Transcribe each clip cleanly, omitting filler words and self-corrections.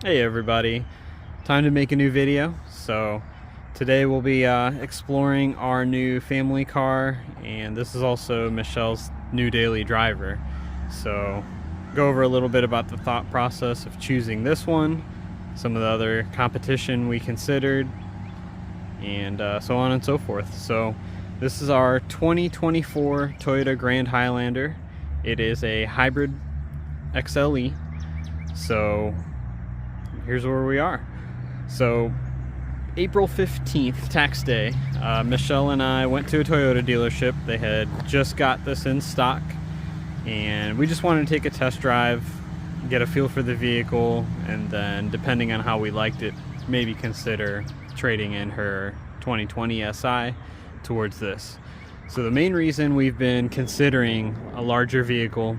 Hey everybody, time to make a new video. So today we'll be exploring our new family car, and this is also Michelle's new daily driver. So go over a little bit about the thought process of choosing this one, some of the other competition we considered, and so on and so forth. So this is our 2024 Toyota Grand Highlander. It is a hybrid XLE. So here's where we are. So April 15th, tax day, Michelle and I went to a Toyota dealership. They had just got this in stock, and we just wanted to take a test drive, get a feel for the vehicle, and then depending on how we liked it, maybe consider trading in her 2020 SI towards this. So the main reason we've been considering a larger vehicle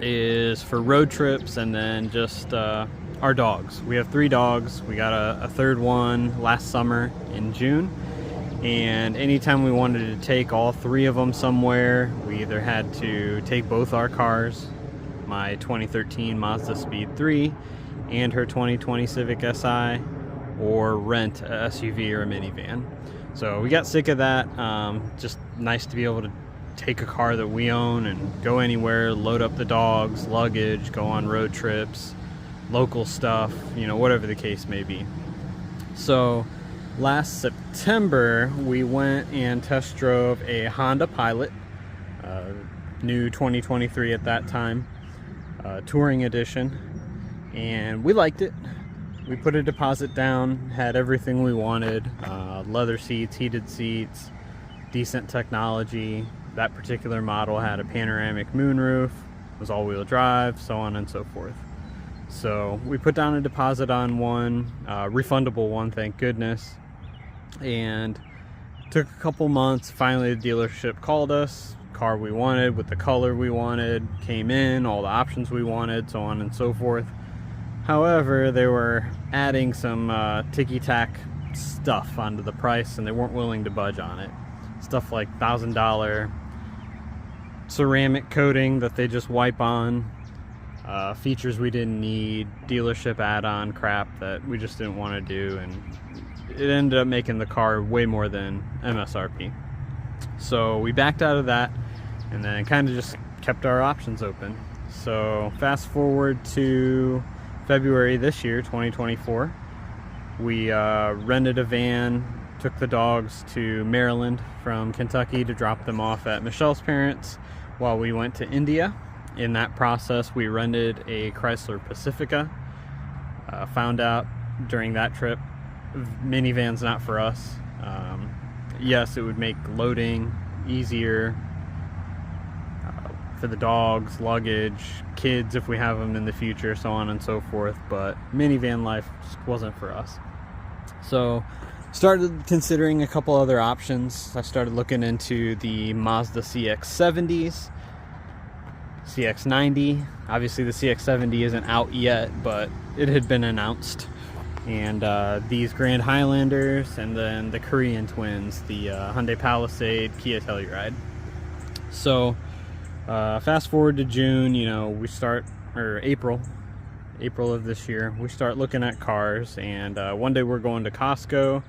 is for road trips, and then just our dogs. We have 3 dogs. We got a third one last summer in June, and anytime we wanted to take all 3 of them somewhere, we either had to take both our cars, my 2013 Mazda Speed 3 and her 2020 Civic Si, or rent a SUV or a minivan. So we got sick of that. Just nice to be able to take a car that we own and go anywhere, load up the dogs, luggage, go on road trips, local stuff, you know, whatever the case may be. So last September we went and test drove a Honda Pilot, new 2023 at that time, touring edition, and we liked it. We put a deposit down, had everything we wanted, leather seats, heated seats, decent technology. That particular model had a panoramic moonroof, was all-wheel drive, so on and so forth. So we put down a deposit on one, refundable one, thank goodness, and took a couple months. Finally the dealership called us, car we wanted with the color we wanted, came in, all the options we wanted, so on and so forth. However, they were adding some ticky-tack stuff onto the price, and they weren't willing to budge on it. Stuff like $1,000 ceramic coating that they just wipe on, features we didn't need, dealership add-on crap that we just didn't want to do, and it ended up making the car way more than MSRP. So we backed out of that, and then kind of just kept our options open. So fast forward to February this year, 2024, we rented a van, took the dogs to Maryland from Kentucky to drop them off at Michelle's parents while we went to India. In that process, we rented a Chrysler Pacifica. Found out during that trip, minivan's not for us. Yes, it would make loading easier for the dogs, luggage, kids if we have them in the future, so on and so forth, but minivan life just wasn't for us. So started considering a couple other options. I started looking into the Mazda CX-70s, CX-90. Obviously the CX-70 isn't out yet, but it had been announced. And these Grand Highlanders, and then the Korean twins, the Hyundai Palisade, Kia Telluride. So fast forward to June, you know, we start, or April of this year, we start looking at cars, and one day we're going to Costco,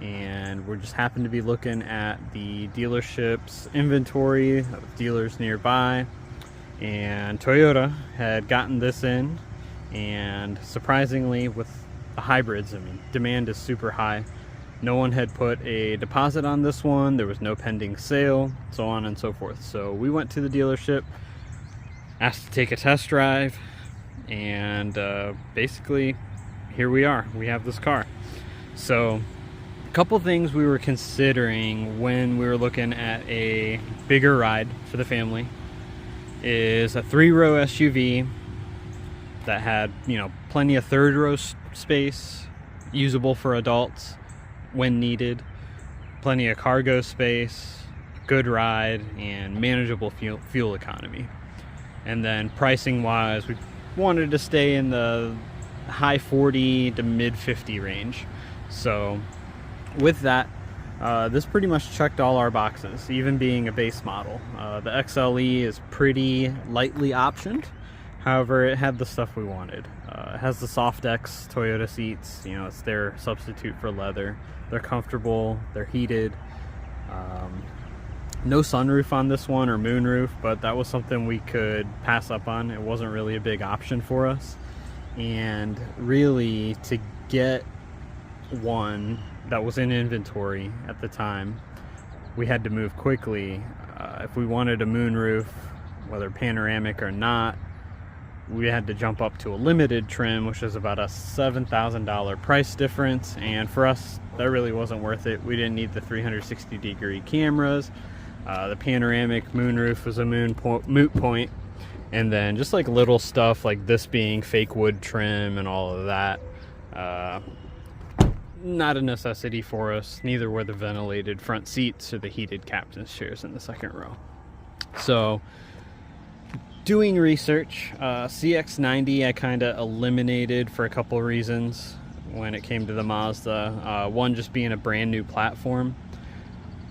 and we're just happen to be looking at the dealership's inventory of dealers nearby, and Toyota had gotten this in, and surprisingly with the hybrids, I mean, demand is super high. No one had put a deposit on this one, there was no pending sale, so on and so forth. So we went to the dealership, asked to take a test drive, and basically here we are. We have this car. So a couple things we were considering when we were looking at a bigger ride for the family is a 3-row SUV that had, you know, plenty of 3rd row space, usable for adults when needed, plenty of cargo space, good ride, and manageable fuel economy. And then pricing wise, we wanted to stay in the high 40 to mid 50 range. So with that, this pretty much checked all our boxes, even being a base model. The XLE is pretty lightly optioned. However, it had the stuff we wanted. It has the Softex Toyota seats. You know, it's their substitute for leather. They're comfortable, they're heated. No sunroof on this one, or moonroof, but that was something we could pass up on. It wasn't really a big option for us. And really, to get one that was in inventory at the time, we had to move quickly. If we wanted a moonroof, whether panoramic or not, we had to jump up to a limited trim, which is about a $7,000 price difference. And for us, that really wasn't worth it. We didn't need the 360-degree cameras. The panoramic moonroof was a moot point. And then just like little stuff like this being fake wood trim and all of that, not a necessity for us. Neither were the ventilated front seats or the heated captain's chairs in the second row. So doing research, CX-90 I kind of eliminated for a couple reasons when it came to the Mazda. One, just being a brand new platform.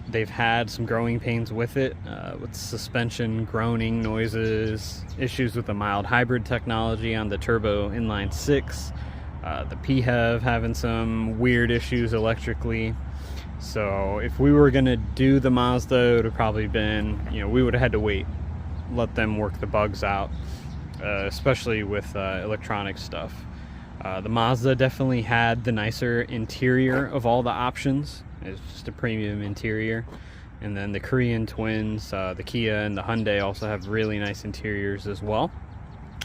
They've had some growing pains with it, with suspension groaning noises, issues with the mild hybrid technology on the turbo inline six, the PHEV having some weird issues electrically. So if we were gonna do the Mazda, it would have probably been, you know, we would have had to wait, let them work the bugs out, especially with electronic stuff. The Mazda definitely had the nicer interior of all the options. It's just a premium interior. And then the Korean twins, the Kia and the Hyundai, also have really nice interiors as well.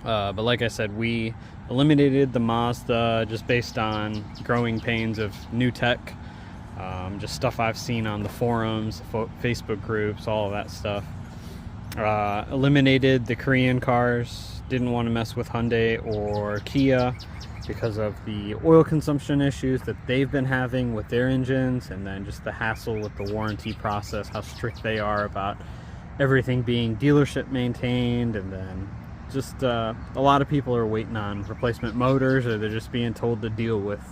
But like I said, we eliminated the Mazda just based on growing pains of new tech, just stuff I've seen on the forums, Facebook groups, all of that stuff. Eliminated the Korean cars, didn't want to mess with Hyundai or Kia because of the oil consumption issues that they've been having with their engines, and then just the hassle with the warranty process, how strict they are about everything being dealership maintained. And then just a lot of people are waiting on replacement motors, or they're just being told to deal with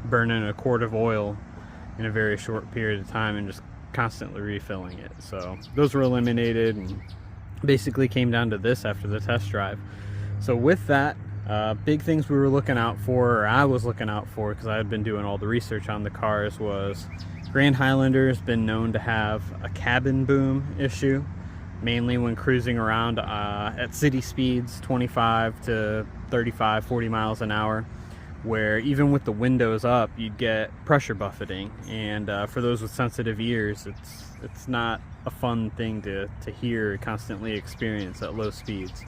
burning a quart of oil in a very short period of time and just constantly refilling it. So those were eliminated, and basically came down to this after the test drive. So with that, big things we were looking out for, or I was looking out for because I had been doing all the research on the cars, was Grand Highlander has been known to have a cabin boom issue, mainly when cruising around at city speeds, 25 to 35, 40 miles an hour, where even with the windows up, you'd get pressure buffeting. And for those with sensitive ears, it's not a fun thing to hear, constantly experience at low speeds.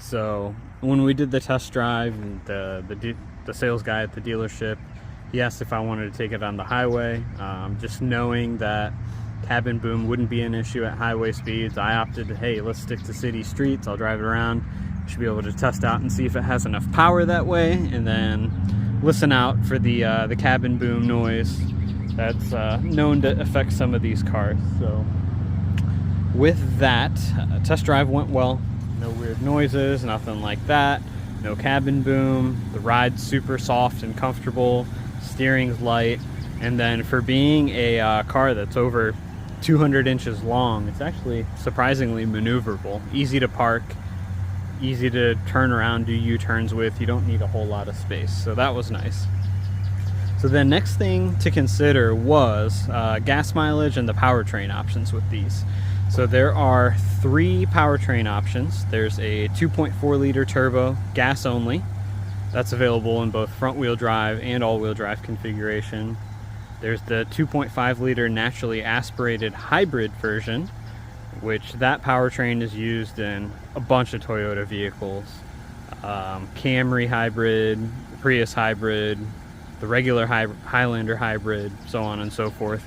So when we did the test drive, the sales guy at the dealership, he asked if I wanted to take it on the highway. Just knowing that cabin boom wouldn't be an issue at highway speeds, I opted to, hey, let's stick to city streets. I'll drive it around. Should be able to test out and see if it has enough power that way, and then listen out for the cabin boom noise that's known to affect some of these cars. So with that, test drive went well. No weird noises, nothing like that. No cabin boom. The ride's super soft and comfortable. Steering's light. And then for being a car that's over 200 inches long, it's actually surprisingly maneuverable. Easy to park, easy to turn around, do U-turns with. You don't need a whole lot of space. So that was nice. So the next thing to consider was gas mileage and the powertrain options with these. So there are 3 powertrain options. There's a 2.4 liter turbo, gas only. That's available in both front wheel drive and all wheel drive configuration. There's the 2.5 liter naturally aspirated hybrid version, which that powertrain is used in a bunch of Toyota vehicles. Camry hybrid, Prius hybrid, the regular Highlander hybrid, so on and so forth.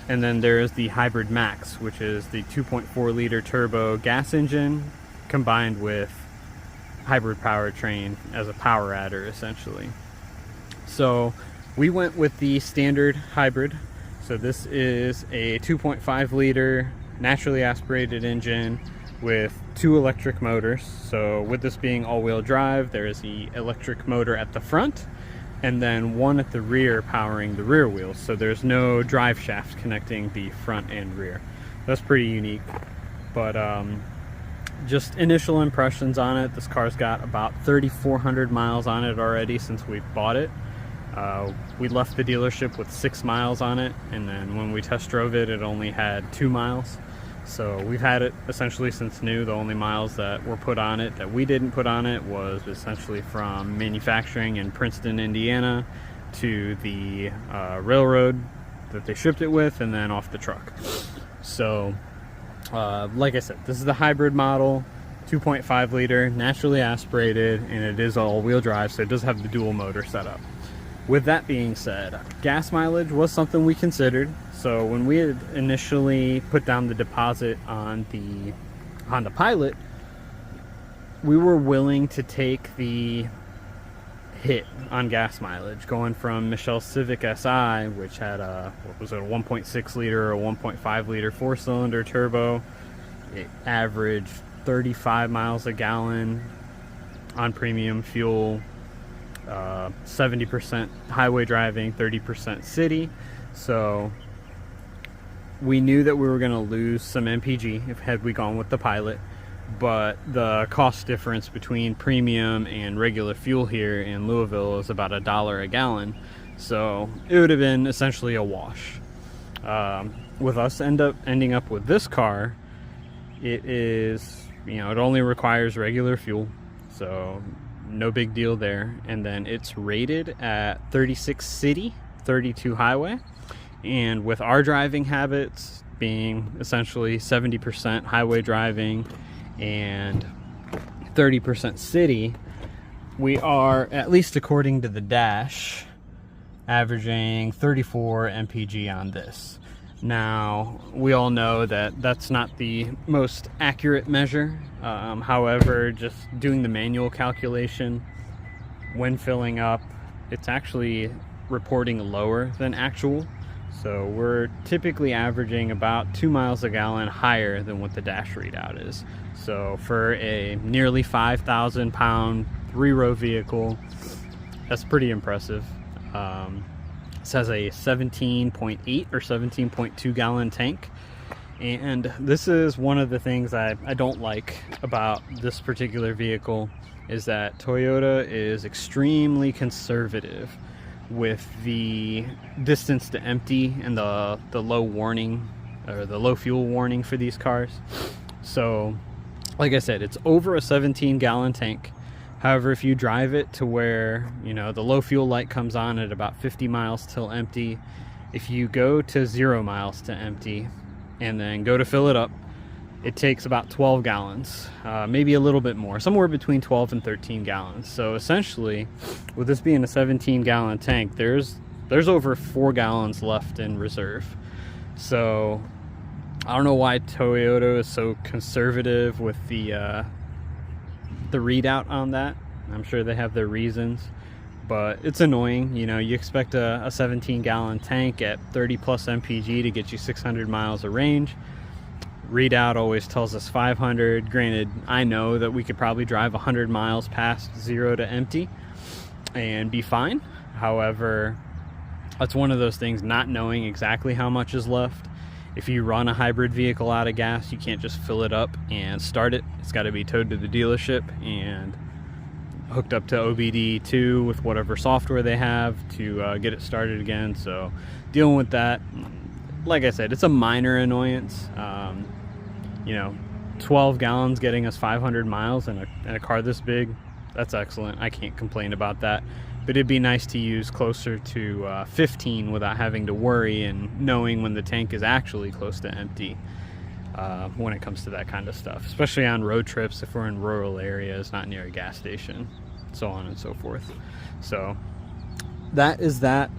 And then there's the Hybrid Max, which is the 2.4 liter turbo gas engine combined with hybrid powertrain as a power adder, essentially. So we went with the standard hybrid. So this is a 2.5 liter naturally aspirated engine with 2 electric motors. So with this being all-wheel drive, there is the electric motor at the front, and then one at the rear powering the rear wheels. So there's no drive shaft connecting the front and rear. That's pretty unique. But just initial impressions on it. This car's got about 3,400 miles on it already since we bought it. We left the dealership with 6 miles on it, and then when we test drove it, it only had 2 miles. So we've had it essentially since new. The only miles that were put on it that we didn't put on it was essentially from manufacturing in Princeton, Indiana, to the railroad that they shipped it with, and then off the truck. So like I said, this is the hybrid model, 2.5 liter, naturally aspirated, and it is all-wheel drive, so it does have the dual motor setup. With that being said, gas mileage was something we considered. So when we had initially put down the deposit on the Pilot, we were willing to take the hit on gas mileage, going from Michelle's Civic Si, which had a, what was it, a 1.6 liter or 1.5 liter 4-cylinder turbo. It averaged 35 miles a gallon on premium fuel, 70% highway driving, 30% city. So we knew that we were going to lose some MPG if had we gone with the Pilot, but the cost difference between premium and regular fuel here in Louisville is about $1 a gallon, so it would have been essentially a wash. With us ending up with this car, it is, you know, it only requires regular fuel, so no big deal there. And then it's rated at 36 city, 32 highway. And with our driving habits being essentially 70% highway driving and 30% city, we are, at least according to the dash, averaging 34 mpg on this. Now, we all know that that's not the most accurate measure. However, just doing the manual calculation, when filling up, it's actually reporting lower than actual. So we're typically averaging about 2 miles a gallon higher than what the dash readout is. So for a nearly 5,000 pound 3-row vehicle, that's pretty impressive. This has a 17.8 or 17.2 gallon tank. And this is one of the things I don't like about this particular vehicle, is that Toyota is extremely conservative with the distance to empty and the low warning, or the low fuel warning for these cars. So like I said, it's over a 17 gallon tank. However, if you drive it to where, you know, the low fuel light comes on at about 50 miles till empty, if you go to 0 miles to empty and then go to fill it up, it takes about 12 gallons, maybe a little bit more, somewhere between 12 and 13 gallons. So essentially, with this being a 17 gallon tank, there's over 4 gallons left in reserve. So I don't know why Toyota is so conservative with the readout on that. I'm sure they have their reasons, but it's annoying. You know, you expect a 17 gallon tank at 30 plus mpg to get you 600 miles of range. Readout always tells us 500. Granted, I know that we could probably drive 100 miles past 0 to empty and be fine. However, that's one of those things, not knowing exactly how much is left. If you run a hybrid vehicle out of gas, you can't just fill it up and start it. It's got to be towed to the dealership and hooked up to OBD2 with whatever software they have to get it started again. So dealing with that, like I said, it's a minor annoyance. You know, 12 gallons getting us 500 miles in a car this big, that's excellent. I can't complain about that. But it'd be nice to use closer to 15 without having to worry and knowing when the tank is actually close to empty when it comes to that kind of stuff, especially on road trips if we're in rural areas, not near a gas station, so on and so forth. So that is that.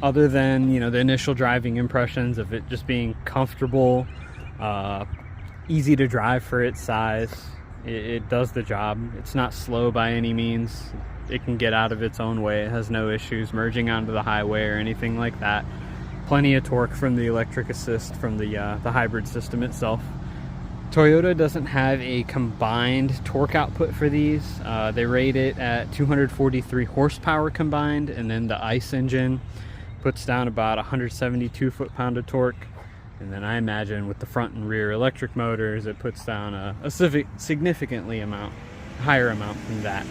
Other than, you know, the initial driving impressions of it just being comfortable, easy to drive for its size, it does the job. It's not slow by any means. It can get out of its own way. It has no issues merging onto the highway or anything like that. Plenty of torque from the electric assist from the hybrid system itself. Toyota doesn't have a combined torque output for these. They rate it at 243 horsepower combined, and then the ICE engine puts down about 172 foot-pound of torque. And then I imagine with the front and rear electric motors, it puts down a significantly higher amount than that.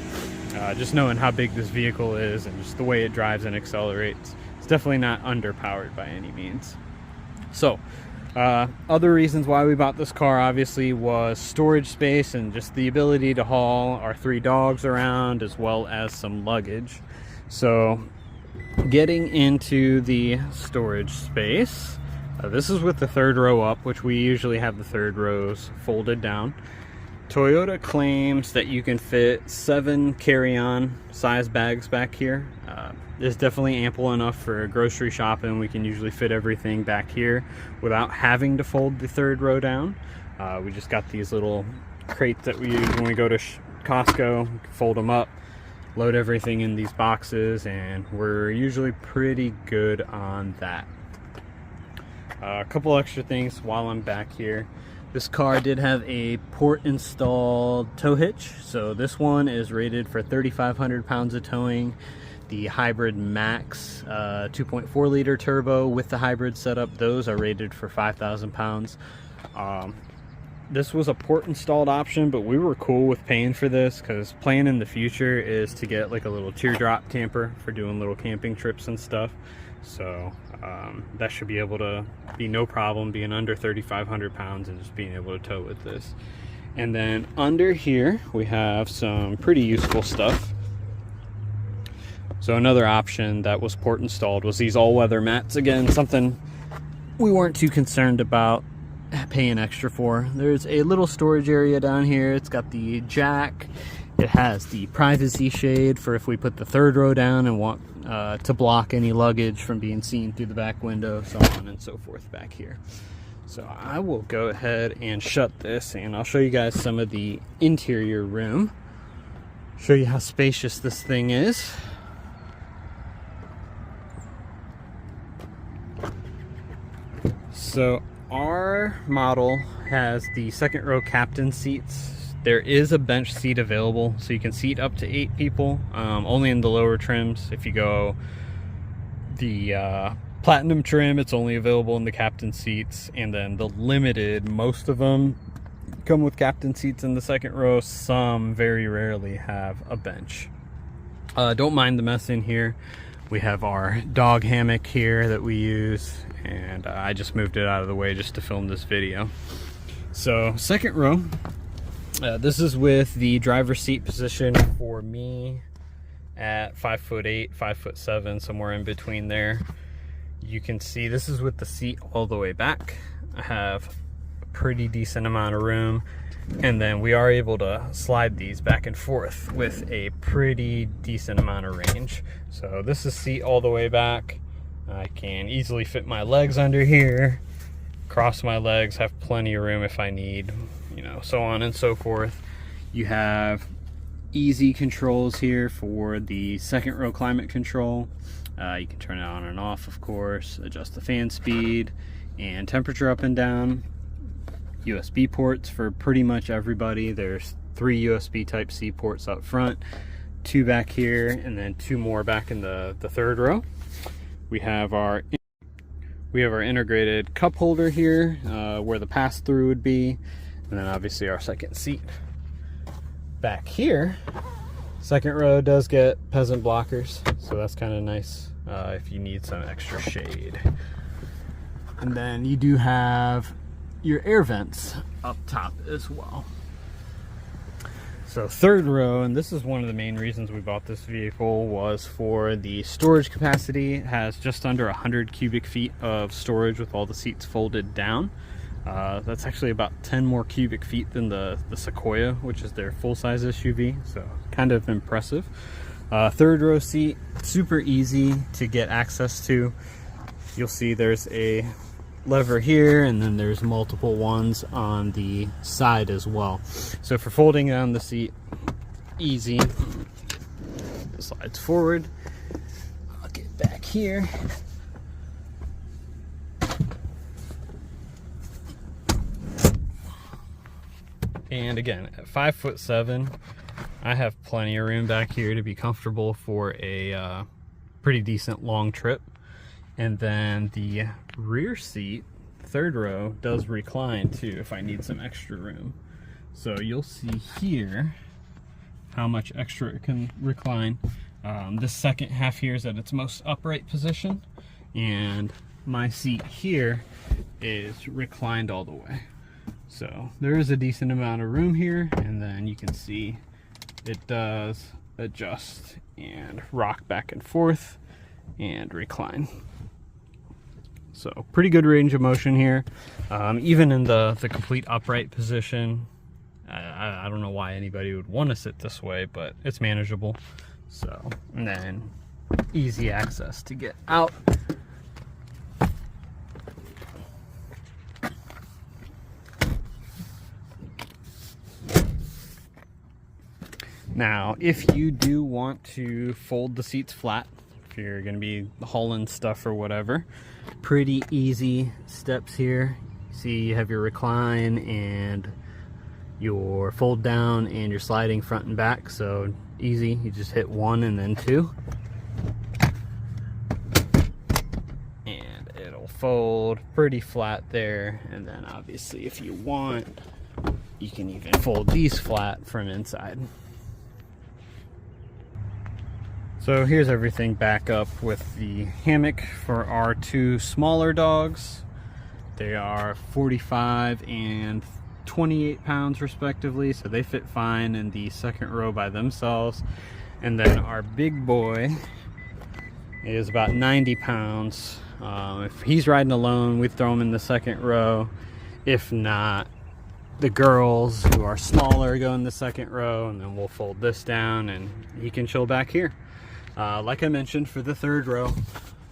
Just knowing how big this vehicle is and just the way it drives and accelerates, it's definitely not underpowered by any means. So other reasons why we bought this car obviously was storage space and just the ability to haul our 3 dogs around, as well as some luggage. So getting into the storage space, this is with the 3rd row up, which we usually have the 3rd rows folded down. Toyota claims that you can fit 7 carry-on size bags back here. It's definitely ample enough for grocery shopping. We can usually fit everything back here without having to fold the 3rd row down. We just got these little crates that we use when we go to Costco. Fold them up, load everything in these boxes, and we're usually pretty good on that. A couple extra things while I'm back here. This car did have a port installed tow hitch. So this one is rated for 3,500 pounds of towing. The Hybrid Max 2.4 liter turbo with the hybrid setup, those are rated for 5,000 pounds. This was a port installed option, but we were cool with paying for this because plan in the future is to get like a little teardrop camper for doing little camping trips and stuff. So that should be able to be no problem being under 3,500 pounds and just being able to tow with this. And then under here we have some pretty useful stuff. So another option that was port installed was these all-weather mats. Again, something we weren't too concerned about paying extra for. There's a little storage area down here. It's got the jack. It has the privacy shade for if we put the 3rd row down and want to block any luggage from being seen through the back window, so on and so forth back here. So I will go ahead and shut this, and I'll show you guys some of the interior room. Show you how spacious this thing is. So our model has the 2nd row captain seats. There is a bench seat available, so you can seat up to 8 people, only in the lower trims. If you go the platinum trim, it's only available in the captain seats, and then the limited, most of them come with captain seats in the 2nd row. Some very rarely have a bench. Don't mind the mess in here. We have our dog hammock here that we use, and I just moved it out of the way just to film this video. So 2nd row, this is with the driver's seat position for me at 5'8", 5'7", somewhere in between there. You can see this is with the seat all the way back. I have a pretty decent amount of room, and then we are able to slide these back and forth with a pretty decent amount of range. So this is seat all the way back. I can easily fit my legs under here, cross my legs, have plenty of room if I need, you know, so on and so forth. You have easy controls here for the 2nd row climate control. You can turn it on and off, of course, adjust the fan speed and temperature up and down. USB ports for pretty much everybody. There's 3 USB Type-C ports up front, 2 back here, and then 2 more back in the 3rd row. We have our integrated cup holder here, where the pass-through would be, and then obviously our 2nd seat. Back here, 2nd row does get peasant blockers, so that's kind of nice if you need some extra shade. And then you do have your air vents up top as well. So 3rd row, and this is one of the main reasons we bought this vehicle, was for the storage capacity. It has just under 100 cubic feet of storage with all the seats folded down. That's actually about 10 more cubic feet than the Sequoia, which is their full-size SUV, so kind of impressive. 3rd row seat, super easy to get access to. You'll see there's a lever here, and then there's multiple ones on the side as well. So for folding down the seat, easy. It slides forward. I'll get back here. And again, at 5'7", I have plenty of room back here to be comfortable for a pretty decent long trip. And then the rear seat, third row does recline too if I need some extra room. So you'll see here how much extra it can recline. This second half here is at its most upright position, and my seat here is reclined all the way. So there is a decent amount of room here, and then you can see it does adjust and rock back and forth and recline. So pretty good range of motion here. Even in the complete upright position, I don't know why anybody would want to sit this way, but it's manageable. So, and then easy access to get out. Now, if you do want to fold the seats flat, if you're going to be hauling stuff or whatever, pretty easy steps here. See, you have your recline and your fold down and your sliding front and back, so easy. You just hit 1 and then 2, and it'll fold pretty flat there. And then obviously if you want, you can even fold these flat from inside. So here's everything back up with the hammock for our two smaller dogs. They are 45 and 28 pounds respectively, so they fit fine in the second row by themselves. And then our big boy is about 90 pounds. If he's riding alone, we throw him in the second row. If not, the girls who are smaller go in the second row, and then we'll fold this down and he can chill back here. Like I mentioned, for the third row,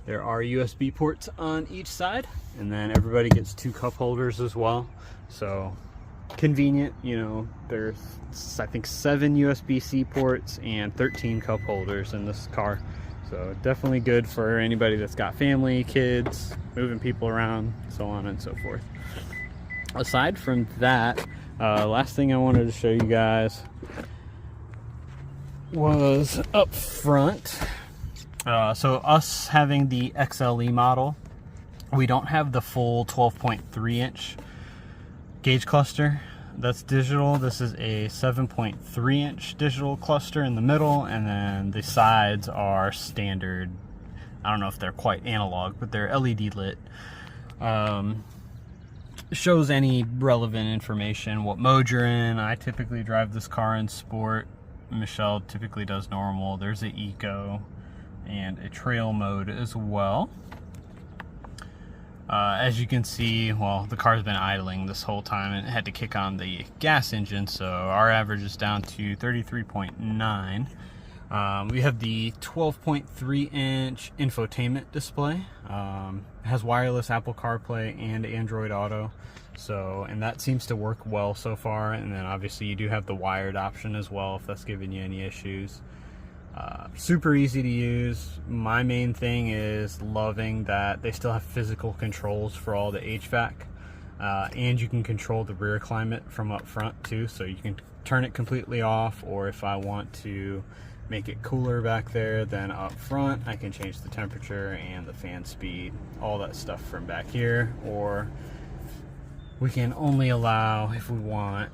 there are USB ports on each side, and then everybody gets 2 cup holders as well. So convenient, you know. There's, I think, 7 USB-C ports and 13 cup holders in this car. So definitely good for anybody that's got family, kids, moving people around, so on and so forth. Aside from that, last thing I wanted to show you guys was up front. So us having the XLE model, we don't have the full 12.3 inch gauge cluster that's digital. This is a 7.3 inch digital cluster in the middle, and then the sides are standard. I don't know if they're quite analog, but they're LED lit. Shows any relevant information, what mode you're in. I typically drive this car in sport. Michelle typically does normal. There's an eco and a trail mode as well. As you can see, well, the car's been idling this whole time and it had to kick on the gas engine, so our average is down to 33.9. We have the 12.3 inch infotainment display. It has wireless Apple CarPlay and Android Auto, so, and that seems to work well so far. And then obviously you do have the wired option as well if that's giving you any issues. Super easy to use. My main thing is loving that they still have physical controls for all the HVAC, and you can control the rear climate from up front too, so you can turn it completely off, or if I want to make it cooler back there, then up front I can change the temperature and the fan speed, all that stuff from back here. Or we can only allow, if we want,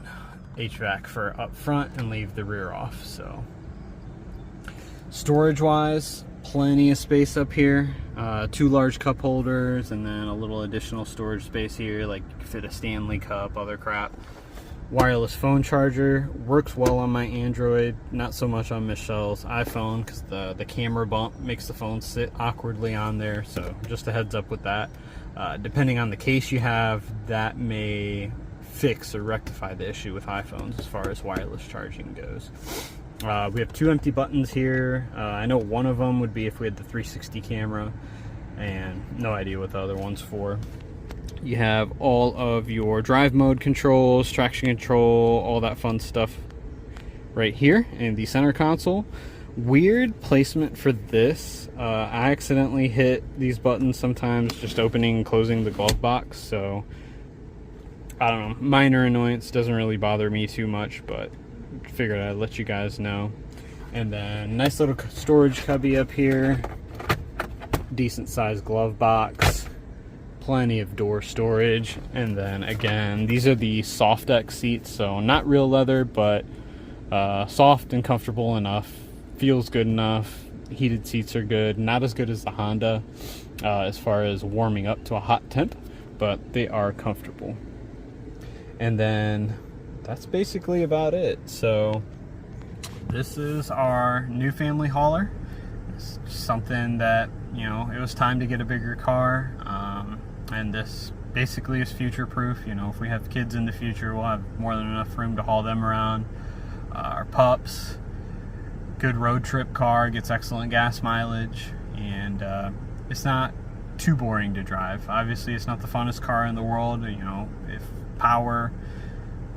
HVAC for up front and leave the rear off. So storage wise, plenty of space up here. 2 large cup holders, and then a little additional storage space here, like you can fit a Stanley cup, other crap. Wireless phone charger, works well on my Android, not so much on Michelle's iPhone, because the camera bump makes the phone sit awkwardly on there. So just a heads up with that. Depending on the case you have, that may fix or rectify the issue with iPhones as far as wireless charging goes. We have 2 empty buttons here. I know one of them would be if we had the 360 camera, and no idea what the other one's for. You have all of your drive mode controls, traction control, all that fun stuff right here in the center console. Weird placement for this. I accidentally hit these buttons sometimes just opening and closing the glove box, so I don't know, minor annoyance, doesn't really bother me too much, but figured I'd let you guys know. And then nice little storage cubby up here, decent sized glove box, plenty of door storage. And then again, these are the soft deck seats, so not real leather, but soft and comfortable enough. Feels good enough. Heated seats are good. Not as good as the Honda as far as warming up to a hot temp, but they are comfortable. And then that's basically about it. So this is our new family hauler. It's something that, you know, it was time to get a bigger car, and this basically is future proof. You know, if we have kids in the future, we'll have more than enough room to haul them around. Our pups, good road trip car, gets excellent gas mileage, and it's not too boring to drive. Obviously it's not the funnest car in the world. You know, if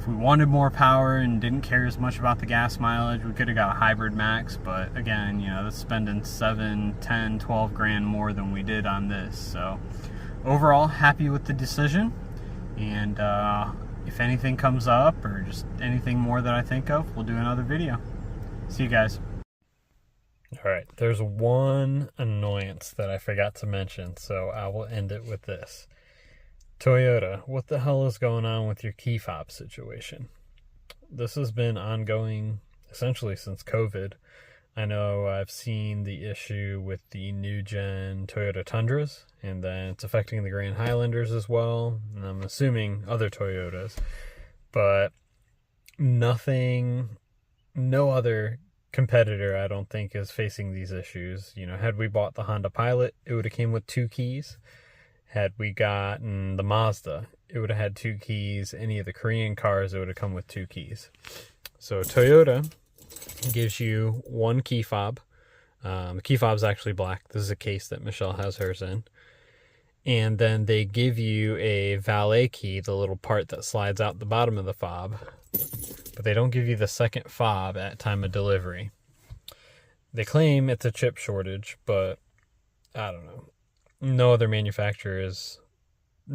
we wanted more power and didn't care as much about the gas mileage, we could have got a hybrid max, but again, you know, that's spending 7, 10, 12 grand more than we did on this. So overall, happy with the decision, and if anything comes up or just anything more that I think of, we'll do another video. See you guys. Alright, there's one annoyance that I forgot to mention, so I will end it with this. Toyota, what the hell is going on with your key fob situation? This has been ongoing essentially since COVID. I know I've seen the issue with the new gen Toyota Tundras, and then it's affecting the Grand Highlanders as well, and I'm assuming other Toyotas. But no other competitor, I don't think, is facing these issues. You know, had we bought the Honda Pilot, it would have came with 2 keys. Had we gotten the Mazda, it would have had 2 keys. Any of the Korean cars, it would have come with 2 keys. So Toyota gives you 1 key fob. The key fob's actually black. This is a case that Michelle has hers in. And then they give you a valet key, the little part that slides out the bottom of the fob. But they don't give you the second fob at time of delivery. They claim it's a chip shortage, but I don't know. No other manufacturer is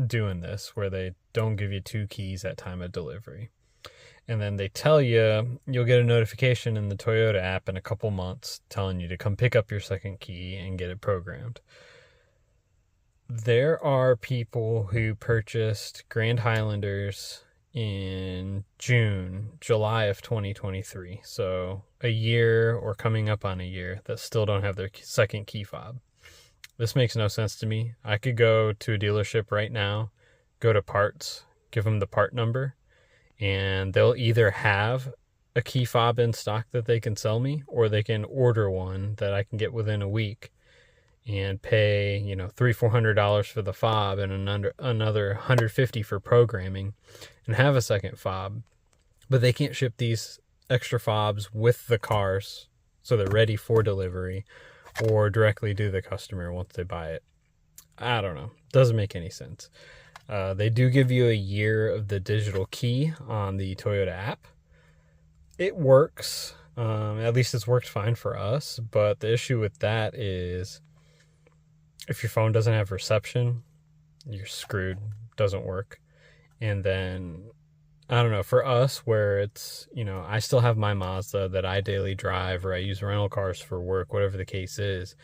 doing this, where they don't give you 2 keys at time of delivery. And then they tell you you'll get a notification in the Toyota app in a couple months telling you to come pick up your second key and get it programmed. There are people who purchased Grand Highlanders in July of 2023. So a year or coming up on a year that still don't have their second key fob. This makes no sense to me. I could go to a dealership right now, go to parts, give them the part number, and they'll either have a key fob in stock that they can sell me, or they can order one that I can get within a week and pay, you know, $300-400 for the fob and another $150 for programming and have a second fob. But they can't ship these extra fobs with the cars so they're ready for delivery, or directly to the customer once they buy it. I don't know. Doesn't make any sense. They do give you a year of the digital key on the Toyota app. It works. At least it's worked fine for us. But the issue with that is if your phone doesn't have reception, you're screwed. Doesn't work. And then, I don't know, for us, where it's, you know, I still have my Mazda that I daily drive, or I use rental cars for work, whatever the case is.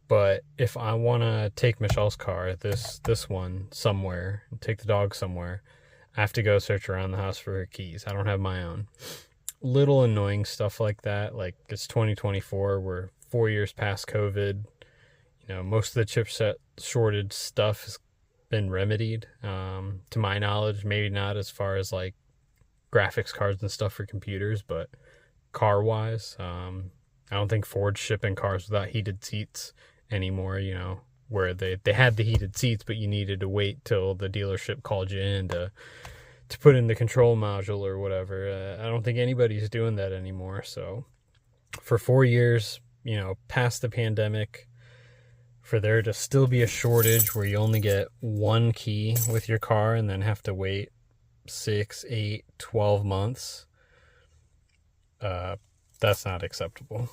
But if I want to take Michelle's car, this one, somewhere, take the dog somewhere, I have to go search around the house for her keys. I don't have my own. Little annoying stuff like that. Like, it's 2024, we're 4 years past COVID. You know, most of the chipset shortage stuff has been remedied, to my knowledge. Maybe not as far as like graphics cards and stuff for computers, but car wise, I don't think Ford's shipping cars without heated seats anymore, you know, where they had the heated seats, but you needed to wait till the dealership called you in to put in the control module or whatever. I don't think anybody's doing that anymore. So for 4 years, you know, past the pandemic, for there to still be a shortage where you only get 1 key with your car and then have to wait 6, 8, 12 months, that's not acceptable.